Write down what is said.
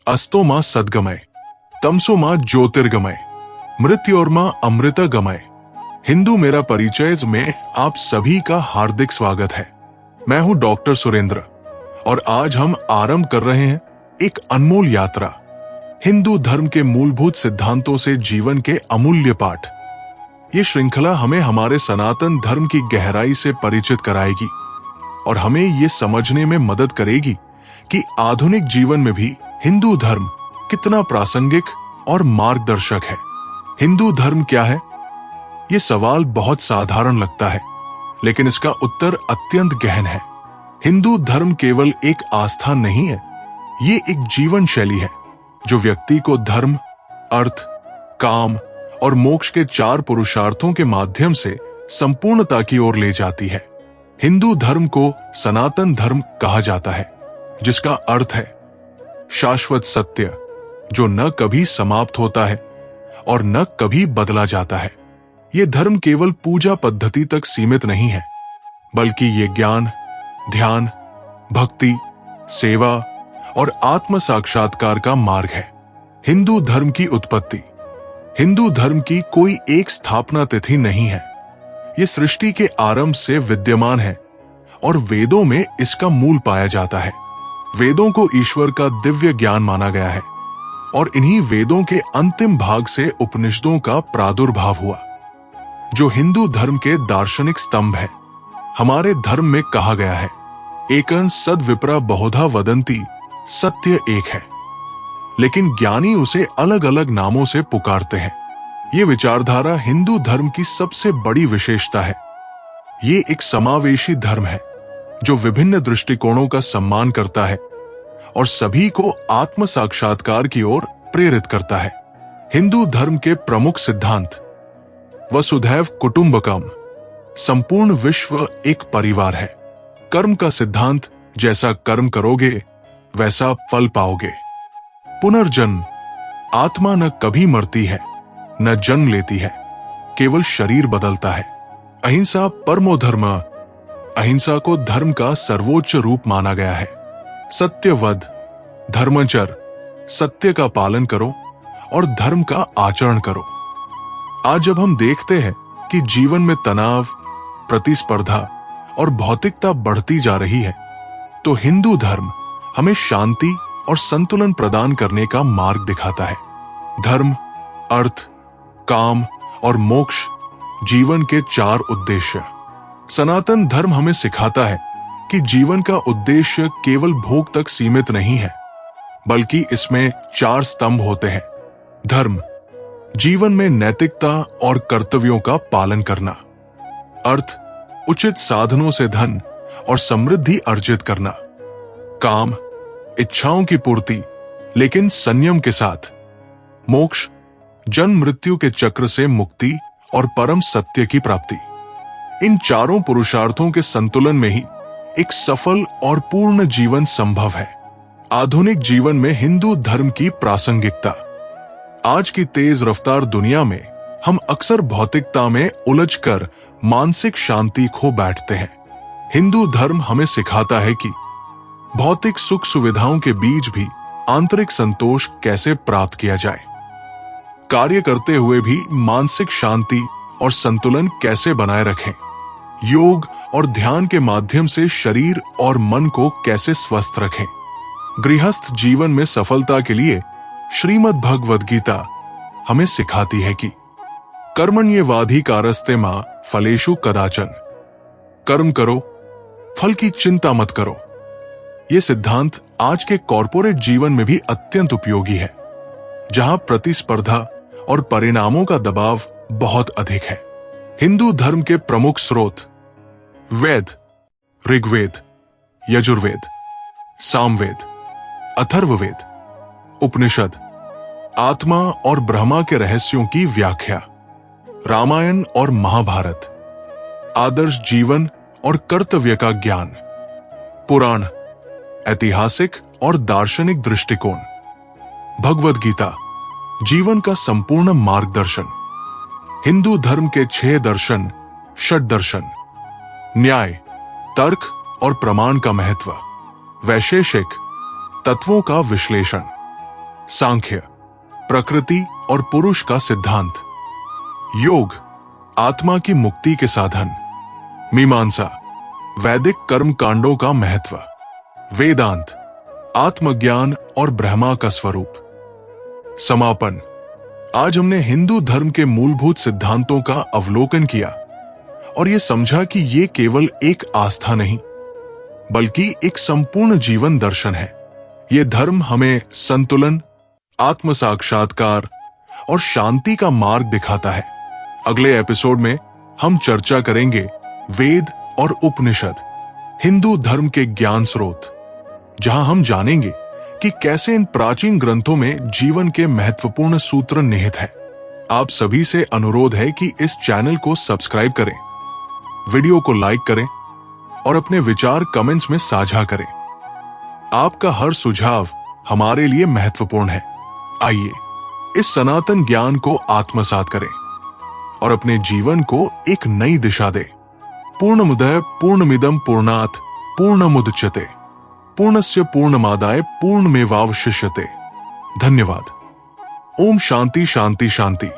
अस्तो मां सद्गमय, तमसो मां ज्योतिर्गमय, मृत्योर्मा अमृतगमय। हिंदू मेरा परिचय में आप सभी का हार्दिक स्वागत है। मैं हूं डॉक्टर सुरेंद्र और आज हम आरंभ कर रहे हैं एक अनमोल यात्रा, हिंदू धर्म के मूलभूत सिद्धांतों से जीवन के अमूल्य पाठ। ये श्रृंखला हमें हमारे सनातन धर्म की गहराई से परिचित कराएगी और हमें ये समझने में मदद करेगी कि आधुनिक जीवन में भी हिंदू धर्म कितना प्रासंगिक और मार्गदर्शक है। हिंदू धर्म क्या है? ये सवाल बहुत साधारण लगता है, लेकिन इसका उत्तर अत्यंत गहन है। हिंदू धर्म केवल एक आस्था नहीं है, ये एक जीवन शैली है जो व्यक्ति को धर्म, अर्थ, काम और मोक्ष के 4 पुरुषार्थों के माध्यम से संपूर्णता की ओर ले जाती है। हिंदू धर्म को सनातन धर्म कहा जाता है, जिसका अर्थ है शाश्वत सत्य, जो न कभी समाप्त होता है और न कभी बदला जाता है। ये धर्म केवल पूजा पद्धति तक सीमित नहीं है, बल्कि ये ज्ञान, ध्यान, भक्ति, सेवा और आत्म साक्षात्कार का मार्ग है। हिंदू धर्म की उत्पत्ति। हिंदू धर्म की कोई एक स्थापना तिथि नहीं है। ये सृष्टि के आरंभ से विद्यमान है और वेदों में इसका मूल पाया जाता है। वेदों को ईश्वर का दिव्य ज्ञान माना गया है और इन्हीं वेदों के अंतिम भाग से उपनिषदों का प्रादुर्भाव हुआ, जो हिंदू धर्म के दार्शनिक स्तंभ है। हमारे धर्म में कहा गया है, एकं सद्विप्रा बहुधा वदन्ति, सत्य एक है, लेकिन ज्ञानी उसे अलग अलग नामों से पुकारते हैं। ये विचारधारा हिंदू धर्म की सबसे बड़ी विशेषता है। ये एक समावेशी धर्म है जो विभिन्न दृष्टिकोणों का सम्मान करता है और सभी को आत्म साक्षात्कार की ओर प्रेरित करता है। हिंदू धर्म के प्रमुख सिद्धांत: वसुधैव कुटुंबकम, संपूर्ण विश्व एक परिवार है। कर्म का सिद्धांत: जैसा कर्म करोगे वैसा फल पाओगे। पुनर्जन्म: आत्मा न कभी मरती है न जन्म लेती है, केवल शरीर बदलता है। अहिंसा परमो धर्म, अहिंसा को धर्म का सर्वोच्च रूप माना गया है। सत्यवद, धर्मचर, सत्य का पालन करो और धर्म का आचरण करो। आज जब हम देखते हैं कि जीवन में तनाव, प्रतिस्पर्धा और भौतिकता बढ़ती जा रही है, तो हिंदू धर्म हमें शांति और संतुलन प्रदान करने का मार्ग दिखाता है। धर्म, अर्थ, काम और मोक्ष जीवन के 4 उद्देश्य। सनातन धर्म हमें सिखाता है कि जीवन का उद्देश्य केवल भोग तक सीमित नहीं है, बल्कि इसमें 4 स्तंभ होते हैं। धर्म: जीवन में नैतिकता और कर्तव्यों का पालन करना। अर्थ: उचित साधनों से धन और समृद्धि अर्जित करना। काम: इच्छाओं की पूर्ति, लेकिन संयम के साथ। मोक्ष: जन्म मृत्यु के चक्र से मुक्ति और परम सत्य की प्राप्ति। इन 4 पुरुषार्थों के संतुलन में ही एक सफल और पूर्ण जीवन संभव है। आधुनिक जीवन में हिंदू धर्म की प्रासंगिकता। आज की तेज रफ्तार दुनिया में हम अक्सर भौतिकता में उलझकर मानसिक शांति खो बैठते हैं। हिंदू धर्म हमें सिखाता है कि भौतिक सुख सुविधाओं के बीच भी आंतरिक संतोष कैसे प्राप्त किया जाए। कार्य करते हुए भी मानसिक शांति और संतुलन कैसे बनाए रखें। योग और ध्यान के माध्यम से शरीर और मन को कैसे स्वस्थ रखें। गृहस्थ जीवन में सफलता के लिए श्रीमद् भगवद गीता हमें सिखाती है कि कर्मण्येवाधिकारस्ते मा फलेषु कदाचन। कर्म करो, फल की चिंता मत करो। ये सिद्धांत आज के कॉर्पोरेट जीवन में भी अत्यंत उपयोगी है, जहां प्रतिस्पर्धा और परिणामों का दबाव बहुत अधिक है। हिंदू धर्म के प्रमुख स्रोत: वेद, ऋग्वेद, यजुर्वेद, सामवेद, अथर्ववेद, उपनिषद, आत्मा और ब्रह्मा के रहस्यों की व्याख्या, रामायण और महाभारत, आदर्श जीवन और कर्तव्य का ज्ञान, पुराण, ऐतिहासिक और दार्शनिक दृष्टिकोण, भगवद गीता, जीवन का संपूर्ण मार्गदर्शन। हिंदू धर्म के 6 दर्शन, षट दर्शन: न्याय, तर्क और प्रमाण का महत्व, वैशेषिक, तत्वों का विश्लेषण, सांख्य, प्रकृति और पुरुष का सिद्धांत। योग, आत्मा की मुक्ति के साधन। मीमांसा, वैदिक कर्म कांडों का महत्व। वेदांत, आत्मज्ञान और ब्रह्मा का स्वरूप। समापन, आज हमने हिंदू धर्म के मूलभूत सिद्धांतों का अवलोकन किया और यह समझा कि ये केवल एक आस्था नहीं बल्कि एक संपूर्ण जीवन दर्शन है। ये धर्म हमें संतुलन, आत्म साक्षात्कार और शांति का मार्ग दिखाता है। अगले एपिसोड में हम चर्चा करेंगे वेद और उपनिषद, हिंदू धर्म के ज्ञान स्रोत, जहां हम जानेंगे कि कैसे इन प्राचीन ग्रंथों में जीवन के महत्वपूर्ण सूत्र निहित हैं। आप सभी से अनुरोध है कि इस चैनल को सब्सक्राइब करें, वीडियो को लाइक करें और अपने विचार कमेंट्स में साझा करें। आपका हर सुझाव हमारे लिए महत्वपूर्ण है। आइए इस सनातन ज्ञान को आत्मसात करें और अपने जीवन को एक नई दिशा दें। पूर्णमुदः पूर्णमिदं पूर्णात् पूर्णमुदच्यते पूर्णस्य पूर्णमादाय पूर्णमेवावशिष्यते। धन्यवाद। ओम शांति शांति शांति।